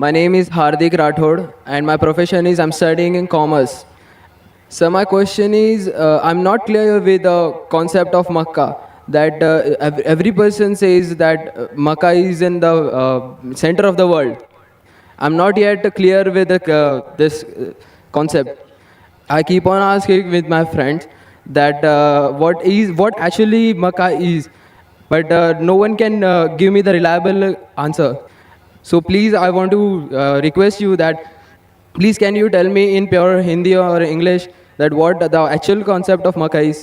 My name is Hardik Rathod, and my profession is I'm studying in commerce. So my question is, I'm not clear with the concept of Makkah. That every person says that Makkah is in the center of the world. I'm not yet clear with this concept. I keep on asking with my friends that what actually Makkah is, but no one can give me the reliable answer. So please, I want to request you that please can you tell me in pure Hindi or English that what the actual concept of Makkah is?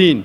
3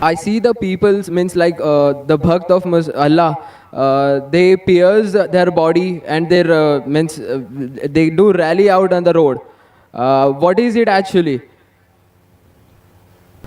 I see the people's means like the bhakt of Allah. They pierce their body and their means they do rally out on the road. What is it actually?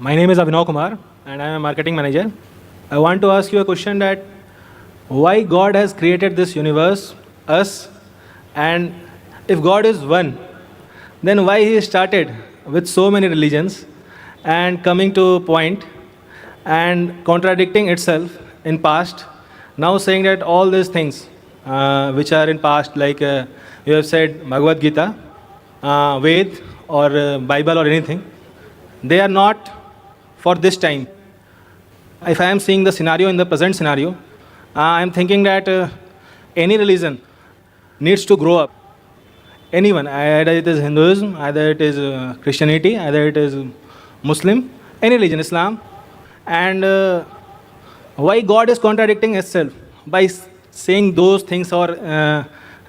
My name is Abhinav Kumar and I am a marketing manager. I want to ask you a question that why God has created this universe, us, and if God is one, then why He started with so many religions and coming to a point and contradicting itself in past, now saying that all these things which are in past, like you have said Bhagavad Gita, Ved or Bible or anything, they are not for this time. If I am seeing the scenario in the present scenario, I am thinking that any religion needs to grow up. Anyone, either it is Hinduism, either it is Christianity, either it is Muslim, any religion, Islam. And why God is contradicting itself by saying those things or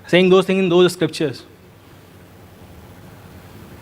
saying those things in those scriptures?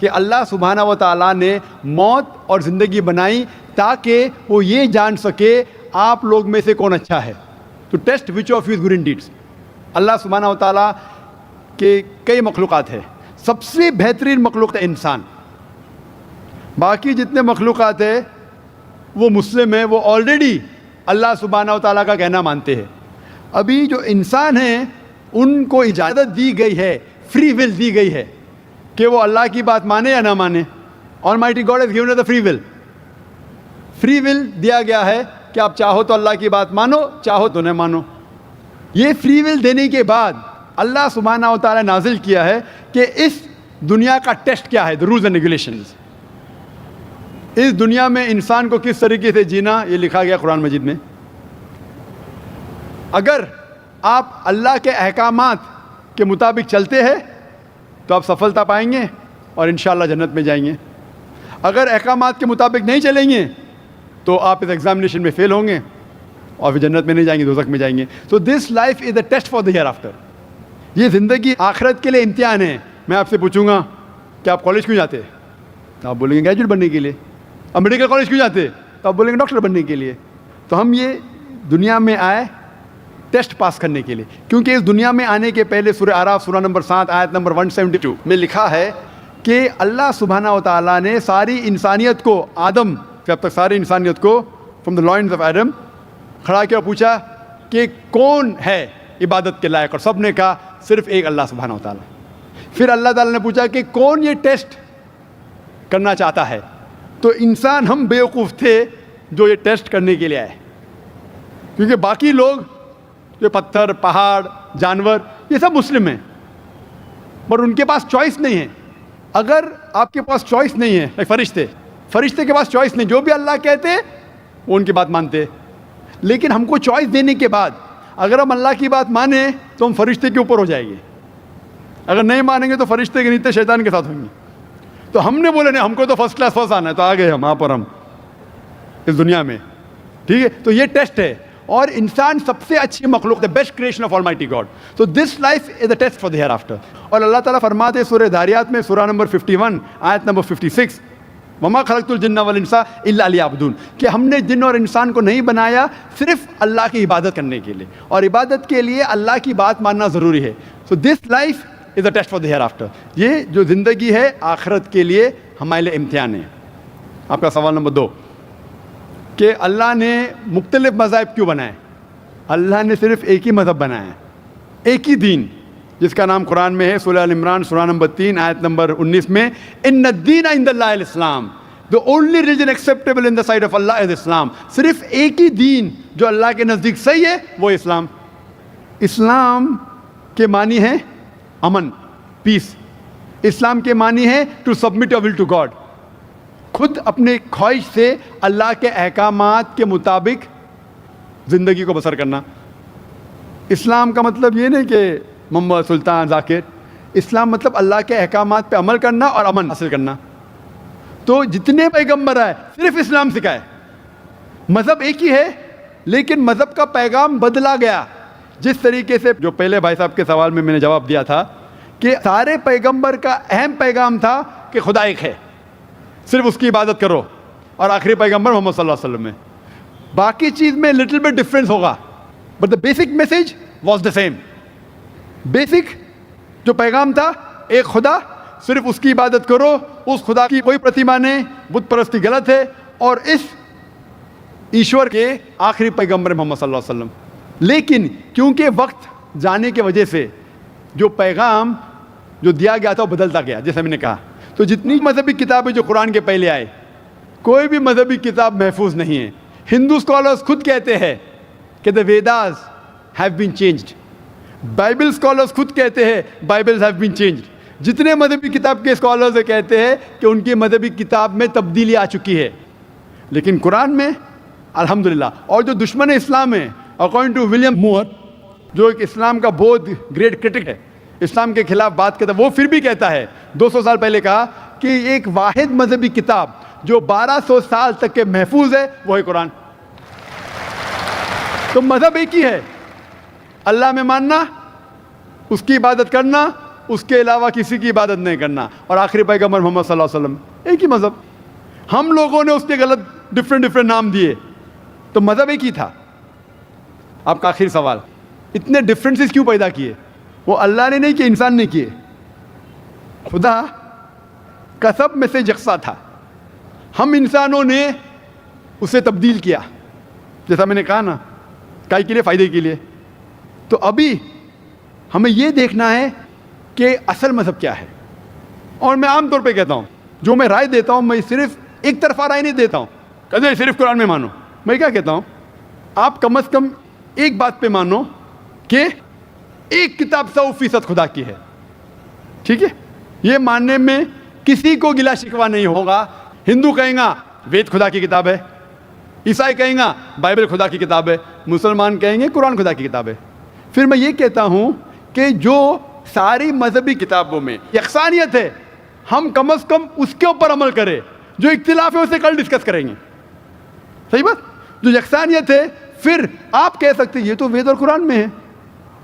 کہ اللہ سبحانہ و تعالیٰ نے موت اور زندگی بنائی تاکہ وہ یہ جان سکے آپ لوگ میں سے کون اچھا ہے. تو test which of you good in deeds. اللہ سبحانہ و تعالیٰ کے کئی مخلوقات ہیں, سب سے بہترین مخلوق ہے انسان. باقی جتنے مخلوقات ہیں وہ مسلم ہیں, وہ آلریڈی اللہ سبحانہ و تعالیٰ کا کہنا مانتے ہیں. ابھی جو انسان ہیں ان کو اجازت دی گئی ہے, فری ول دی گئی ہے کہ وہ اللہ کی بات مانے یا نہ مانے. Almighty God has given us the free will. Free will دیا گیا ہے کہ آپ چاہو تو اللہ کی بات مانو, چاہو تو نہ مانو. یہ فری ول دینے کے بعد اللہ سبحانہ و تعالیٰ نے نازل کیا ہے کہ اس دنیا کا ٹیسٹ کیا ہے, the rules and regulations. اس دنیا میں انسان کو کس طریقے سے جینا یہ لکھا گیا قرآن مجید میں. اگر آپ اللہ کے احکامات کے مطابق چلتے ہیں تو آپ سفلتا پائیں گے اور انشاءاللہ جنت میں جائیں گے. اگر احکامات کے مطابق نہیں چلیں گے تو آپ اس ایگزامینیشن میں فیل ہوں گے اور پھر جنت میں نہیں جائیں گے, دوزخ میں جائیں گے. So this life is a test for the hereafter. یہ زندگی آخرت کے لیے امتحان ہے. میں آپ سے پوچھوں گا کہ آپ کالج کیوں جاتے, تو آپ بولیں گے گریجویٹ بننے کے لیے. اب میڈیکل کالج کیوں جاتے, تو آپ بولیں گے ڈاکٹر بننے کے لیے. تو ہم یہ دنیا میں آئے ٹیسٹ پاس کرنے کے لیے, کیونکہ اس دنیا میں آنے کے پہلے سورہ اعراف سورہ نمبر 7 آیت نمبر 172 میں لکھا ہے کہ اللہ سبحانہ و تعالیٰ نے ساری انسانیت کو, آدم سے اب تک ساری انسانیت کو from the lines of Adam کھڑا کیا, پوچھا کہ کون ہے عبادت کے لائق, اور سب نے کہا صرف ایک اللہ سبحانہ و تعالیٰ. پھر اللہ تعالیٰ نے پوچھا کہ کون یہ ٹیسٹ کرنا چاہتا ہے, تو انسان ہم بیوقوف تھے جو یہ ٹیسٹ کرنے کے لیے آئے, کیونکہ باقی لوگ جو پتھر, پہاڑ, جانور یہ سب مسلم ہیں, پر ان کے پاس چوائس نہیں ہے. اگر آپ کے پاس چوائس نہیں ہے, فرشتے کے پاس چوائس نہیں, جو بھی اللہ کہتے وہ ان کی بات مانتے. لیکن ہم کو چوائس دینے کے بعد اگر ہم اللہ کی بات مانیں تو ہم فرشتے کے اوپر ہو جائیں گے, اگر نہیں مانیں گے تو فرشتے کے نیچے شیطان کے ساتھ ہوں گے. تو ہم نے بولے نہیں, ہم کو تو فرسٹ کلاس فرسٹ آنا ہے, تو آ گئے ہم وہاں پر, ہم اس دنیا میں. ٹھیک ہے, تو یہ ٹیسٹ ہے, اور انسان سب سے اچھی مخلوق ہے, best creation of almighty God. So this life is a test for the hereafter. اور اللہ تعالیٰ فرماتے سورہ داریات میں سورہ نمبر 51 آیت نمبر 56 وما خلقت الجن والانس الا لیعبدون, کہ ہم نے جن اور انسان کو نہیں بنایا صرف اللہ کی عبادت کرنے کے لیے, اور عبادت کے لیے اللہ کی بات ماننا ضروری ہے. So this life is a test for the hereafter. یہ جو زندگی ہے آخرت کے لیے ہمارے لیے امتحان ہے. آپ کا سوال نمبر 2 کہ اللہ نے مختلف مذاہب کیوں بنائے. اللہ نے صرف ایک ہی مذہب بنایا ہے, ایک ہی دین, جس کا نام قرآن میں ہے سورہ ال عمران سورہ نمبر 3 آیت نمبر 19 میں, ان الدین عند اللہ الاسلام, the only religion acceptable in the sight of Allah is Islam. صرف ایک ہی دین جو اللہ کے نزدیک صحیح ہے وہ اسلام. اسلام کے معنی ہے امن, پیس. اسلام کے معنی ہے to submit your will to God, خود اپنے خواہش سے اللہ کے احکامات کے مطابق زندگی کو بسر کرنا. اسلام کا مطلب یہ نہیں کہ محمد سلطان ذاکر, اسلام مطلب اللہ کے احکامات پہ عمل کرنا اور امن حاصل کرنا. تو جتنے پیغمبر آئے صرف اسلام سکھائے. مذہب ایک ہی ہے لیکن مذہب کا پیغام بدلا گیا. جس طریقے سے جو پہلے بھائی صاحب کے سوال میں نے جواب دیا تھا کہ سارے پیغمبر کا اہم پیغام تھا کہ خدا ایک ہے, صرف اس کی عبادت کرو, اور آخری پیغمبر محمد صلی اللہ علیہ وسلم میں. باقی چیز میں لٹل بٹ ڈفرینس ہوگا, but the basic message was the same. Basic جو پیغام تھا ایک خدا, صرف اس کی عبادت کرو, اس خدا کی کوئی پرتیما نہیں, بت پرستی غلط ہے, اور اس ایشور کے آخری پیغمبر محمد صلی اللہ علیہ وسلم. لیکن کیونکہ وقت جانے کی وجہ سے جو پیغام جو دیا گیا تھا وہ بدلتا گیا, جیسے میں نے کہا. تو جتنی مذہبی کتابیں جو قرآن کے پہلے آئے, کوئی بھی مذہبی کتاب محفوظ نہیں ہے. ہندو اسکالرز خود کہتے ہیں کہ the Vedas have been changed. Bible scholars خود کہتے ہیں بائبلز ہیو بین چینجڈ. جتنے مذہبی کتاب کے اسکالرز کہتے ہیں کہ ان کی مذہبی کتاب میں تبدیلی آ چکی ہے. لیکن قرآن میں الحمدللہ. اور جو دشمن اسلام ہے اکارڈنگ ٹو ولیم مور, جو ایک اسلام کا بہت گریٹ کرٹک ہے, اسلام کے خلاف بات کرتا ہے, وہ پھر بھی کہتا ہے 200 سال پہلے کہا کہ ایک واحد مذہبی کتاب جو 1200 سال تک کے محفوظ ہے وہ ہے قرآن. تو مذہب ایک ہی ہے, اللہ میں ماننا, اس کی عبادت کرنا, اس کے علاوہ کسی کی عبادت نہیں کرنا، اور آخری پیغمبر محمد صلی اللہ علیہ وسلم ایک ہی مذہب. ہم لوگوں نے اس کے غلط ڈفرینٹ نام دیے، تو مذہب ایک ہی تھا. آپ کا آخری سوال، اتنے ڈفرینسز کیوں پیدا کیے؟ وہ اللہ نے نہیں کیے، انسان نے کیے. خدا کا سب میں سے یکساں تھا، ہم انسانوں نے اسے تبدیل کیا، جیسا میں نے کہا نا، کائی کے لیے؟ فائدے کے لیے. تو ابھی ہمیں یہ دیکھنا ہے کہ اصل مذہب کیا ہے. اور میں عام طور پہ کہتا ہوں، جو میں رائے دیتا ہوں، میں صرف ایک طرفہ رائے نہیں دیتا ہوں کہ صرف قرآن میں مانو. میں کیا کہتا ہوں، آپ کم از کم ایک بات پہ مانو کہ ایک کتاب 100% خدا کی ہے. ٹھیک ہے؟ یہ ماننے میں کسی کو گلا شکوہ نہیں ہوگا. ہندو کہیں گا وید خدا کی کتاب ہے، عیسائی کہیں گا بائبل خدا کی کتاب ہے، مسلمان کہیں گے قرآن خدا کی کتاب ہے. پھر میں یہ کہتا ہوں کہ جو ساری مذہبی کتابوں میں یکسانیت ہے، ہم کم از کم اس کے اوپر عمل کریں. جو اختلاف ہے اسے کل ڈسکس کریں گے. صحیح بات؟ جو یکسانیت ہے، پھر آپ کہہ سکتے ہیں یہ تو وید اور قرآن میں ہے.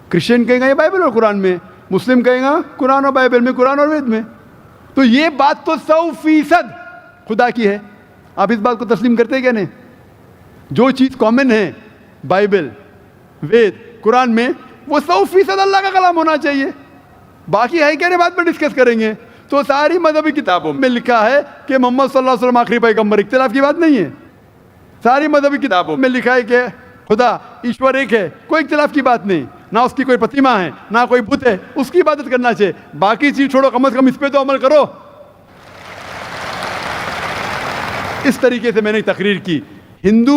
کرسچن کہیں گا یہ بائبل اور قرآن میں، مسلم کہیں گا قرآن اور بائبل میں، قرآن اور وید میں. تو یہ بات تو 100% خدا کی ہے. آپ اس بات کو تسلیم کرتے ہیں کیا نہیں؟ جو چیز کامن ہے بائبل، وید، قرآن میں، وہ 100% اللہ کا کلام ہونا چاہیے. باقی ہے کیا نہیں، بات پر ڈسکس کریں گے. تو ساری مذہبی کتابوں میں لکھا ہے کہ محمد صلی اللہ علیہ وسلم آخری پیغمبر، اختلاف کی بات نہیں ہے. ساری مذہبی کتابوں میں لکھا ہے کہ خدا ایشور ایک ہے، کوئی اختلاف کی بات نہیں. نہ اس کی کوئی پرتیما ہے، نہ کوئی بت ہے، اس کی عبادت کرنا چاہیے. باقی چیز چھوڑو، کم از کم اس پہ تو عمل کرو. اس طریقے سے میں نے تقریر کی ہندو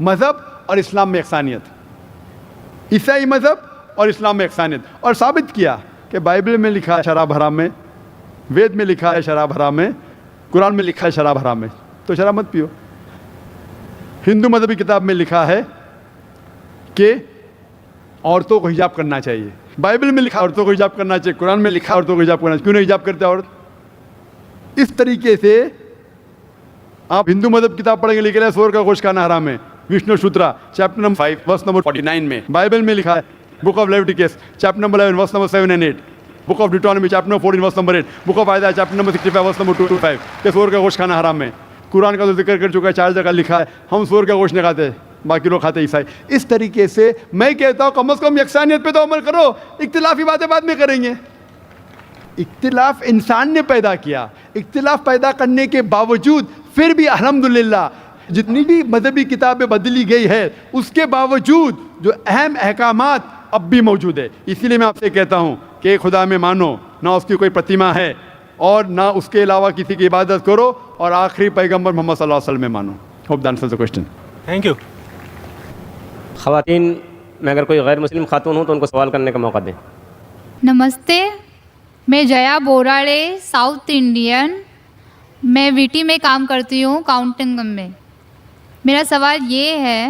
مذہب اور اسلام میں یکسانیت، عیسائی مذہب اور اسلام میں یکسانیت، اور ثابت کیا کہ بائبل میں لکھا ہے شراب حرام ہے، وید میں لکھا ہے شراب حرام ہے، قرآن میں لکھا ہے شراب حرام ہے، تو شراب مت پیو. ہندو مذہبی کتاب میں لکھا ہے کہ عورتوں کو حجاب کرنا چاہیے، بائبل میں لکھا عورتوں کو حجاب کرنا چاہیے، قرآن میں لکھا عورتوں کو حجاب کرنا چاہیے. کیوں نہیں حجاب کرتے عورت؟ اس طریقے سے آپ ہندو مذہب کتاب پڑھیں گے، لکھا ہے سور کا گوشت کھانا حرام ہے، Vishnu Sutra chapter number 5 verse number 49 میں. بائبل میں لکھا ہے book of Leviticus chapter number 11 verse number 7 and 8، book of Deuteronomy chapter number 14 verse number 8، book of Isaiah chapter number 65 verse number 2 to 5 کہ سور کا گوشت کھانا حرام ہے. قرآن کا تو ذکر کر چکا ہے، 4 جگہ لکھا ہے ہم سور کا گوشت نہیں کھاتے، باقی لوگ کھاتے عیسائی. اس طریقے سے میں کہتا ہوں کم از کم یکسانیت پہ تو عمل کرو. اختلافی باتیں بعد میں کریں گے. اختلاف انسان نے پیدا کیا، اختلاف پیدا کرنے کے باوجود پھر بھی الحمدللہ جتنی بھی مذہبی کتابیں بدلی گئی ہے، اس کے باوجود جو اہم احکامات اب بھی موجود ہے. اسی لیے میں آپ سے کہتا ہوں کہ خدا میں مانو، نہ اس کی کوئی پرتیما ہے اور نہ اس کے علاوہ کسی کی عبادت کرو، اور آخری پیغمبر محمد صلی اللہ علیہ وسلم میں مانو. Hope that answers the question. Thank you. خواتین میں اگر کوئی غیر مسلم خاتون ہوں تو ان کو سوال کرنے کا موقع دیں. نمستے، میں جیا بوراڑے، ساؤتھ انڈین. میں وی ٹی میں کام کرتی ہوں، کاؤنٹنگ میں. میرا سوال یہ ہے،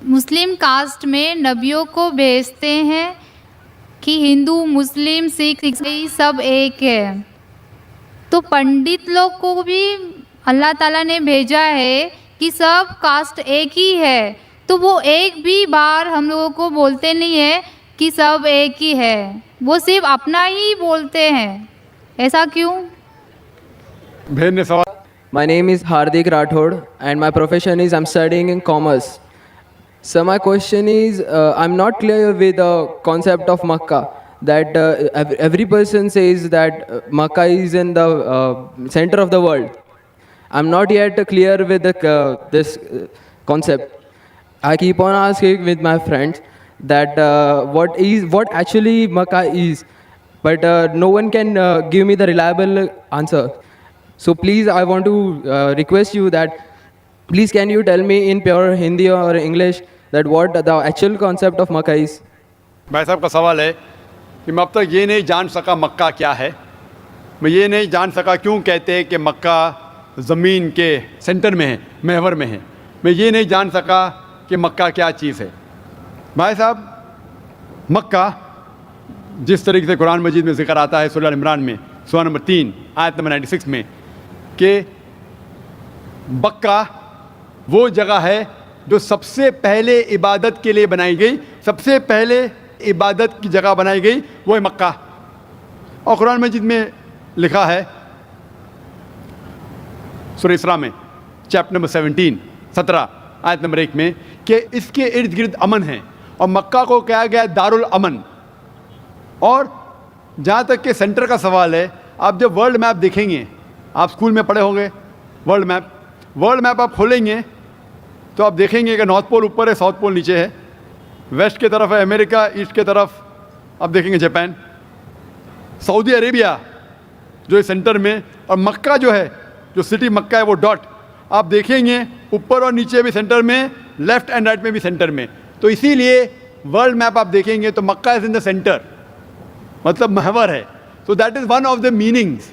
مسلم کاسٹ میں نبیوں کو بھیجتے ہیں کہ ہندو، مسلم، سکھ، عیسائی سب ایک ہے، تو پنڈت لوگ کو بھی اللہ تعالیٰ نے بھیجا ہے کہ سب کاسٹ ایک ہی ہے، تو وہ ایک بھی بار ہم لوگوں کو بولتے نہیں ہے کہ سب ایک ہی ہے، وہ صرف اپنا ہی بولتے ہیں. ایسا کیوں؟ بہن نے سوال. My name is Hardik Rathod and my profession is I'm studying in commerce. So my question is, I'm not clear with the concept of Makkah, that every person says that Makkah is in the center of the world. I'm not yet clear with this concept. I keep on asking with my friends that what actually Makkah is, but no one can give me the reliable answer. So please, I want to request you that please can you tell me in pure Hindi or English that what the actual concept of Makkah is. بھائی صاحب کا سوال ہے کہ میں اب تک یہ نہیں جان سکا مکہ کیا ہے، میں یہ نہیں جان سکا کیوں کہتے ہیں کہ مکہ زمین کے سینٹر میں ہے، محور میں ہے. میں یہ نہیں جان سکا کہ مکہ کیا چیز ہے. بھائی صاحب، مکہ جس طریقے سے قرآن مجید میں ذکر آتا ہے سورہ عمران میں سورہ نمبر 3 آیت نمبر 96 میں کہ مکہ وہ جگہ ہے جو سب سے پہلے عبادت کے لیے بنائی گئی، سب سے پہلے عبادت کی جگہ بنائی گئی وہ ہے مکہ. اور قرآن مجید میں لکھا ہے سورہ اسراء میں چیپٹر نمبر 17 آیت نمبر 1 میں کہ اس کے ارد گرد امن ہے اور مکہ کو کہا گیا دارالامن. اور جہاں تک کہ سینٹر کا سوال ہے, آپ جب ورلڈ میپ دیکھیں گے, آپ اسکول میں پڑھے ہوں گے ورلڈ میپ آپ کھولیں گے تو آپ دیکھیں گے کہ نارتھ پول اوپر ہے, ساؤتھ پول نیچے ہے, ویسٹ کی طرف ہے امریکہ, ایسٹ کی طرف آپ دیکھیں گے جاپان, سعودی عربیہ جو ہے سینٹر میں, اور مکہ جو ہے, جو سٹی مکہ ہے وہ ڈاٹ آپ دیکھیں گے اوپر اور نیچے بھی سینٹر میں, لیفٹ اینڈ رائٹ میں بھی سینٹر میں. تو اسی لیے ورلڈ میپ آپ دیکھیں گے تو مکہ از ان دا سینٹر, مطلب محور ہے. So that is one of the meanings.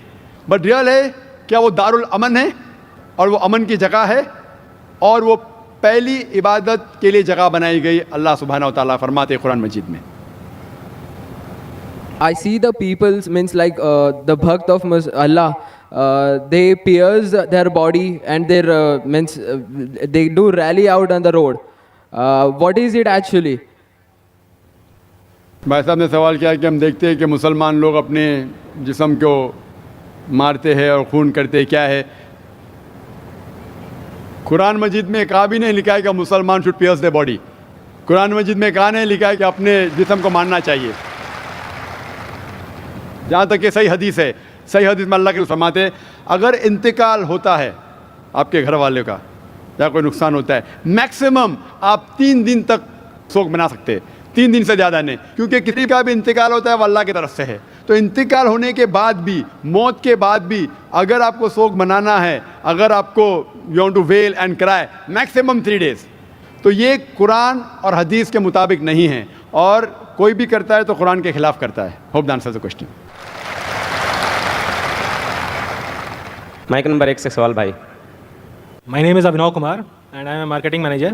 But real ہے کیا وہ دارالامن ہے اور وہ امن کی جگہ ہے, اور وہ پہلی عبادت کے لیے جگہ بنائی گئی. اللہ سبحانہ و تعالیٰ فرماتے ہیں قرآن مجید میں, I see the people's means like the bhakt of Allah. They pierce their body and their means they do rally out on the road. What is it actually? بھائی صاحب نے سوال کیا کہ ہم دیکھتے ہیں کہ مسلمان لوگ اپنے جسم کو مارتے ہیں اور خون کرتے ہیں, کیا ہے؟ قرآن مجید میں کہا بھی نہیں لکھا ہے کہ مسلمان شوڈ پیئرس دی باڈی. قرآن مجید میں کہا نہیں لکھا ہے کہ اپنے جسم کو مارنا چاہیے. جہاں تک کہ صحیح حدیث ہے, صحیح حدیث میں اللہ کے فرماتے ہیں اگر انتقال ہوتا ہے آپ کے گھر والے کا یا کوئی نقصان ہوتا ہے, میکسیمم آپ 3 دن تک سوگ بنا سکتے ہیں, 3 دن سے زیادہ نہیں, کیونکہ کسی کا بھی انتقال ہوتا ہے وہ اللہ کی طرف سے ہے. تو انتقال ہونے کے بعد بھی, موت کے بعد بھی اگر آپ کو سوگ منانا ہے, اگر آپ کو you want to wail and cry, maximum 3 days. تو یہ قرآن اور حدیث کے مطابق نہیں ہے, اور کوئی بھی کرتا ہے تو قرآن کے خلاف کرتا ہے. Hope the answer the question. Mic number 1 سے سوال بھائی. My name is Abhinav Kumar and I am a marketing manager.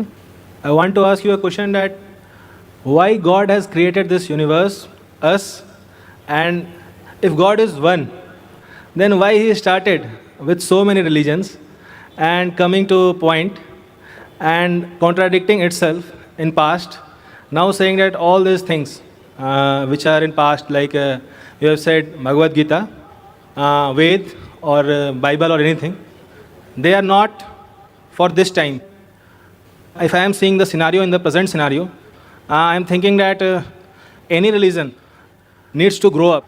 I want to ask you a question that why God has created this universe, us, and if God is one, then why He started with so many religions and coming to a point and contradicting itself in past, now saying that all these things which are in past, like you have said Bhagavad Gita, Ved or Bible or anything, they are not for this time. If I am seeing the scenario in the present scenario, I am thinking that any religion needs to grow up.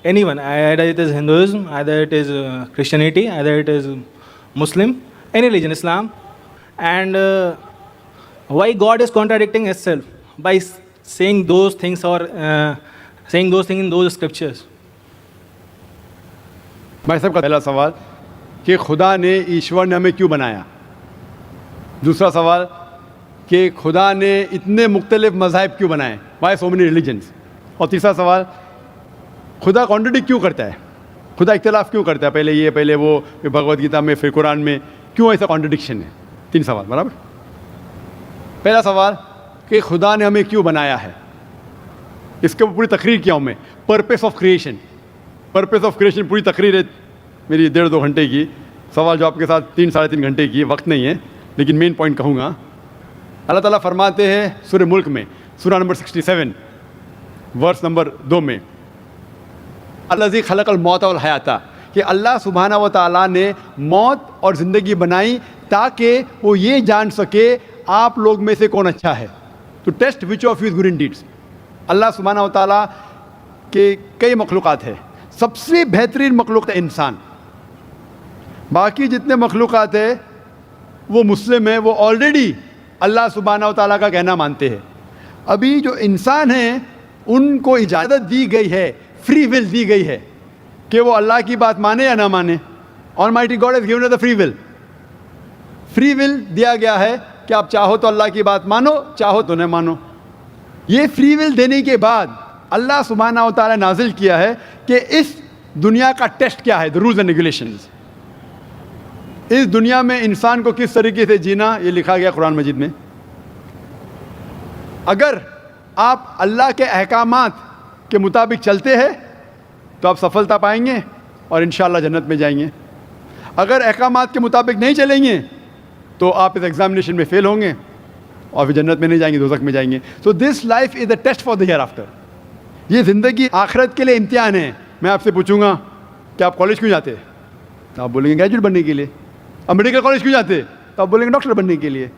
Anyone, either it is Hinduism, either it is Christianity, either it is Muslim, any religion, Islam. And why God is contradicting itself by saying those things or saying those things in those scriptures? بھائی صاحب کا پہلا سوال کہ خدا نے, ایشور نے ہمیں کیوں بنایا. دوسرا سوال کہ خدا نے اتنے مختلف مذاہب کیوں بنائے, وائی سو مینی ریلیجنس. اور تیسرا سوال خدا کانٹرڈکٹ کیوں کرتا ہے, خدا اختلاف کیوں کرتا ہے, پہلے یہ پہلے وہ, بھگوت گیتا میں پھر قرآن میں, کیوں ایسا کانٹرڈکشن ہے. 3 سوال برابر. پہلا سوال کہ خدا نے ہمیں کیوں بنایا ہے, اس کے پوری تقریر کیا ہوں میں. Purpose of creation, purpose of creation پوری تقریر ہے میری 1.5-2 گھنٹے کی, سوال جواب کے ساتھ 3-3.5 گھنٹے کی, وقت نہیں ہے لیکن مین پوائنٹ کہوں گا. اللہ تعالیٰ فرماتے ہیں سورہ ملک میں, سورہ نمبر 67 ورس نمبر 2 میں, الذی خلق الموت والحیات, کہ اللہ سبحانہ و تعالیٰ نے موت اور زندگی بنائی تاکہ وہ یہ جان سکے آپ لوگ میں سے کون اچھا ہے, to test which of you's good in deeds. اللہ سبحانہ و تعالیٰ کے کئی مخلوقات ہیں, سب سے بہترین مخلوق ہے انسان. باقی جتنے مخلوقات ہیں وہ مسلم ہیں, وہ آلریڈی اللہ سبحانہ و تعالیٰ کا کہنا مانتے ہیں. ابھی جو انسان ہیں ان کو اجازت دی گئی ہے, فری ول دی گئی ہے کہ وہ اللہ کی بات مانے یا نہ مانے. Almighty God has given us the free will. Free will دیا گیا ہے کہ آپ چاہو تو اللہ کی بات مانو, چاہو تو نہ مانو. یہ فری ول دینے کے بعد اللہ سبحانہ و تعالیٰ نازل کیا ہے کہ اس دنیا کا ٹیسٹ کیا ہے, the rules and regulations. اس دنیا میں انسان کو کس طریقے سے جینا, یہ لکھا گیا قرآن مجید میں. اگر آپ اللہ کے احکامات کے مطابق چلتے ہیں تو آپ سفلتا پائیں گے اور انشاءاللہ جنت میں جائیں گے. اگر احکامات کے مطابق نہیں چلیں گے تو آپ اس ایگزامینیشن میں فیل ہوں گے اور پھر جنت میں نہیں جائیں گے, دوزخ میں جائیں گے. So this life is a test for the hereafter. یہ زندگی آخرت کے لیے امتحان ہے میں آپ سے پوچھوں گا کہ آپ کالج کیوں جاتے تو آپ بولیں گے گریجویٹ بننے کے لیے. اب میڈیکل کالج کیوں جاتے تو آپ بولیں گے ڈاکٹر بننے کے لیے.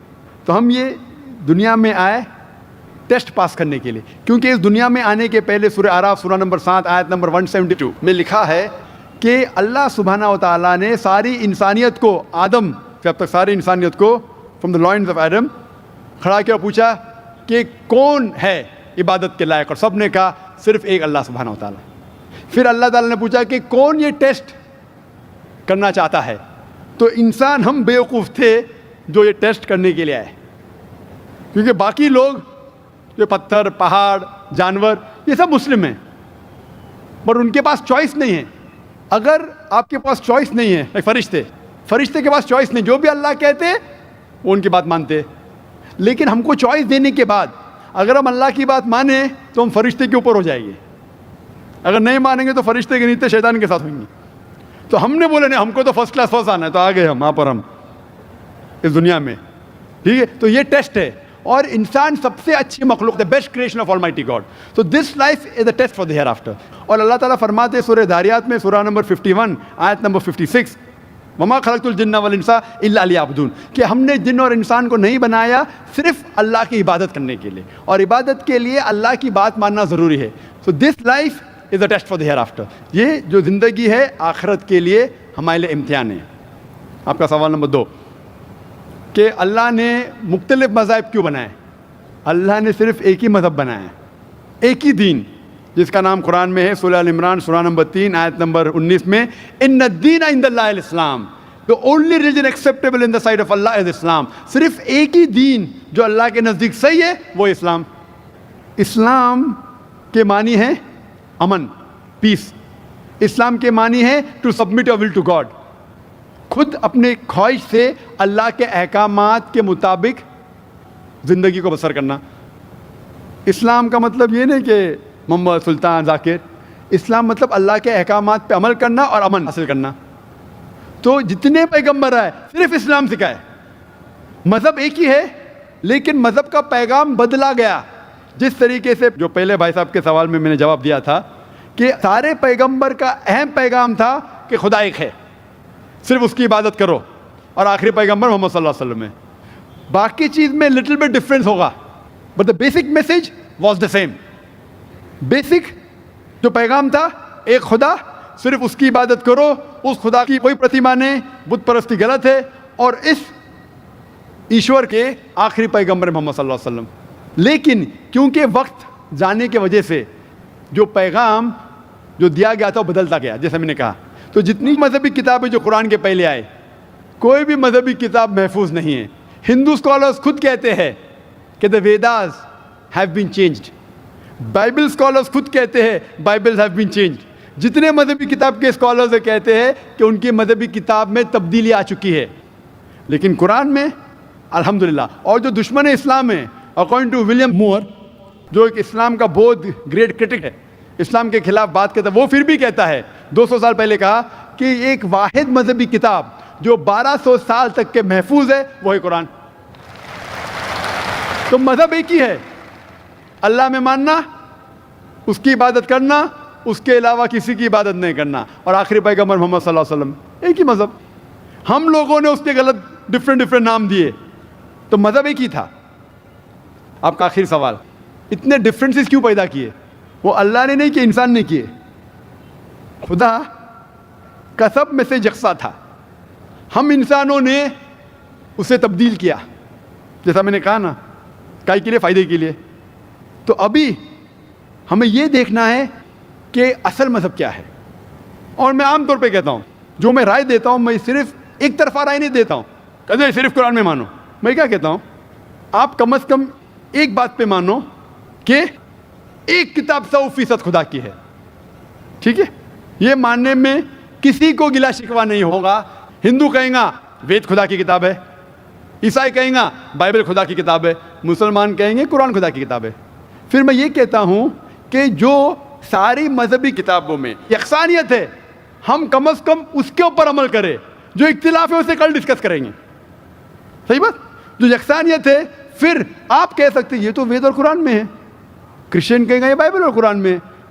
تو ہم یہ دنیا میں آئے ٹیسٹ پاس کرنے کے لیے, کیونکہ اس دنیا میں آنے کے پہلے سورہ اعراف سورہ نمبر 7 آیت نمبر 172 میں لکھا ہے کہ اللہ سبحانہ و تعالیٰ نے ساری انسانیت کو, آدم سے اب تک ساری انسانیت کو from the lines of Adam کھڑا کیا, پوچھا کہ کون ہے عبادت کے لائق, اور سب نے کہا صرف ایک اللہ سبحانہ و تعالیٰ. پھر اللہ تعالیٰ نے پوچھا کہ کون یہ ٹیسٹ کرنا چاہتا ہے, تو انسان ہم بیوقوف تھے جو یہ ٹیسٹ کرنے کے لیے آئے, کیونکہ باقی لوگ جو پتھر, پہاڑ, جانور یہ سب مسلم ہیں, پر ان کے پاس چوائس نہیں ہے. اگر آپ کے پاس چوائس نہیں ہے, فرشتے کے پاس چوائس نہیں, جو بھی اللہ کہتے وہ ان کی بات مانتے. لیکن ہم کو چوائس دینے کے بعد اگر ہم اللہ کی بات مانیں تو ہم فرشتے کے اوپر ہو جائیں گے, اگر نہیں مانیں گے تو فرشتے کے نیچے شیطان کے ساتھ ہوئیں گے. تو ہم نے بولے نہیں, ہم کو تو فرسٹ کلاس فرسٹ آنا ہے, تو آ گئے ہم وہاں پر, ہم اس دنیا میں. ٹھیک ہے, تو یہ ٹیسٹ ہے, اور انسان سب سے اچھی مخلوق ہے, best creation of almighty God. تو this life is a test for the hereafter. اور اللہ تعالیٰ فرماتے ہیں سورہ داریات میں سورہ نمبر 51 آیت نمبر 56, وما خلقت الجن والانس الا لیعبدون, کہ ہم نے جن اور انسان کو نہیں بنایا صرف اللہ کی عبادت کرنے کے لیے, اور عبادت کے لیے اللہ کی بات ماننا ضروری ہے. So this life is a test for the hereafter. یہ جو زندگی ہے آخرت کے لیے ہمارے لیے امتحان ہے. آپ کا سوال نمبر 2 کہ اللہ نے مختلف مذاہب کیوں بنائے؟ اللہ نے صرف ایک ہی مذہب بنایا ہے, ایک ہی دین, جس کا نام قرآن میں ہے سورہ ال عمران سورہ نمبر 3 آیت نمبر 19 میں, ان الدین عند اللہ الاسلام, the only religion acceptable in the sight of Allah is Islam. صرف ایک ہی دین جو اللہ کے نزدیک صحیح ہے وہ اسلام. اسلام کے معنی ہے امن, پیس. اسلام کے معنی ہے to submit your will to God, خود اپنے خواہش سے اللہ کے احکامات کے مطابق زندگی کو بسر کرنا. اسلام کا مطلب یہ نہیں کہ محمد سلطان ذاکر, اسلام مطلب اللہ کے احکامات پہ عمل کرنا اور امن حاصل کرنا. تو جتنے پیغمبر آئے صرف اسلام سکھائے. مذہب ایک ہی ہے لیکن مذہب کا پیغام بدلا گیا. جس طریقے سے جو پہلے بھائی صاحب کے سوال میں نے جواب دیا تھا کہ سارے پیغمبر کا اہم پیغام تھا کہ خدا ایک ہے, صرف اس کی عبادت کرو, اور آخری پیغمبر محمد صلی اللہ علیہ وسلم ہے. باقی چیز میں لٹل بٹ ڈفرینس ہوگا, but the basic message was the same. Basic جو پیغام تھا ایک خدا, صرف اس کی عبادت کرو, اس خدا کی کوئی پرتیما نہیں, بت پرستی غلط ہے, اور اس ایشور کے آخری پیغمبر محمد صلی اللہ علیہ وسلم. لیکن کیونکہ وقت جانے کی وجہ سے جو پیغام جو دیا گیا تھا وہ بدلتا گیا, جیسے میں نے کہا. تو جتنی مذہبی کتابیں جو قرآن کے پہلے آئے, کوئی بھی مذہبی کتاب محفوظ نہیں ہے. ہندو اسکالرز خود کہتے ہیں کہ the Vedas have been changed, Bible scholars خود کہتے ہیں بائبل ہیو بین چینجڈ. جتنے مذہبی کتاب کے اسکالرز کہتے ہیں کہ ان کی مذہبی کتاب میں تبدیلی آ چکی ہے. لیکن قرآن میں الحمدللہ, اور جو دشمن اسلام ہے اکارڈنگ ٹو ولیم مور, جو ایک اسلام کا بہت گریٹ کرٹک ہے, اسلام کے خلاف بات کرتا ہے, وہ پھر بھی کہتا ہے 200 سال پہلے کہا کہ ایک واحد مذہبی کتاب جو 1200 سال تک کے محفوظ ہے وہ ہے قرآن. تو مذہب ایک ہی ہے, اللہ میں ماننا, اس کی عبادت کرنا, اس کے علاوہ کسی کی عبادت نہیں کرنا, اور آخری پیغمبر محمد صلی اللہ علیہ وسلم, ایک ہی مذہب. ہم لوگوں نے اس کے غلط ڈفرینٹ نام دیے, تو مذہب ایک ہی تھا. آپ کا آخری سوال, اتنے ڈفرینسز کیوں پیدا کیے؟ وہ اللہ نے نہیں کیے, انسان نے کیے. خدا کا سب میں سے یکساں تھا, ہم انسانوں نے اسے تبدیل کیا, جیسا میں نے کہا نا, کائی کے لیے, فائدے کے لیے. تو ابھی ہمیں یہ دیکھنا ہے کہ اصل مذہب کیا ہے. اور میں عام طور پہ کہتا ہوں, جو میں رائے دیتا ہوں میں صرف ایک طرفہ رائے نہیں دیتا ہوں کہ صرف قرآن میں مانو. میں کیا کہتا ہوں, آپ کم از کم ایک بات پہ مانو کہ ایک کتاب 100% خدا کی ہے. ٹھیک ہے, یہ ماننے میں کسی کو گلا شکوہ نہیں ہوگا. ہندو کہیں گا وید خدا کی کتاب ہے, عیسائی کہیں گا بائبل خدا کی کتاب ہے, مسلمان کہیں گے قرآن خدا کی کتاب ہے. پھر میں یہ کہتا ہوں کہ جو ساری مذہبی کتابوں میں یکسانیت ہے, ہم کم از کم اس کے اوپر عمل کریں. جو اختلاف ہے اسے کل ڈسکس کریں گے, صحیح بات. جو یکسانیت ہے, پھر آپ کہہ سکتے یہ تو وید اور قرآن میں ہے, کرسچن کہیں گے یہ بائبل اور قرآن میں,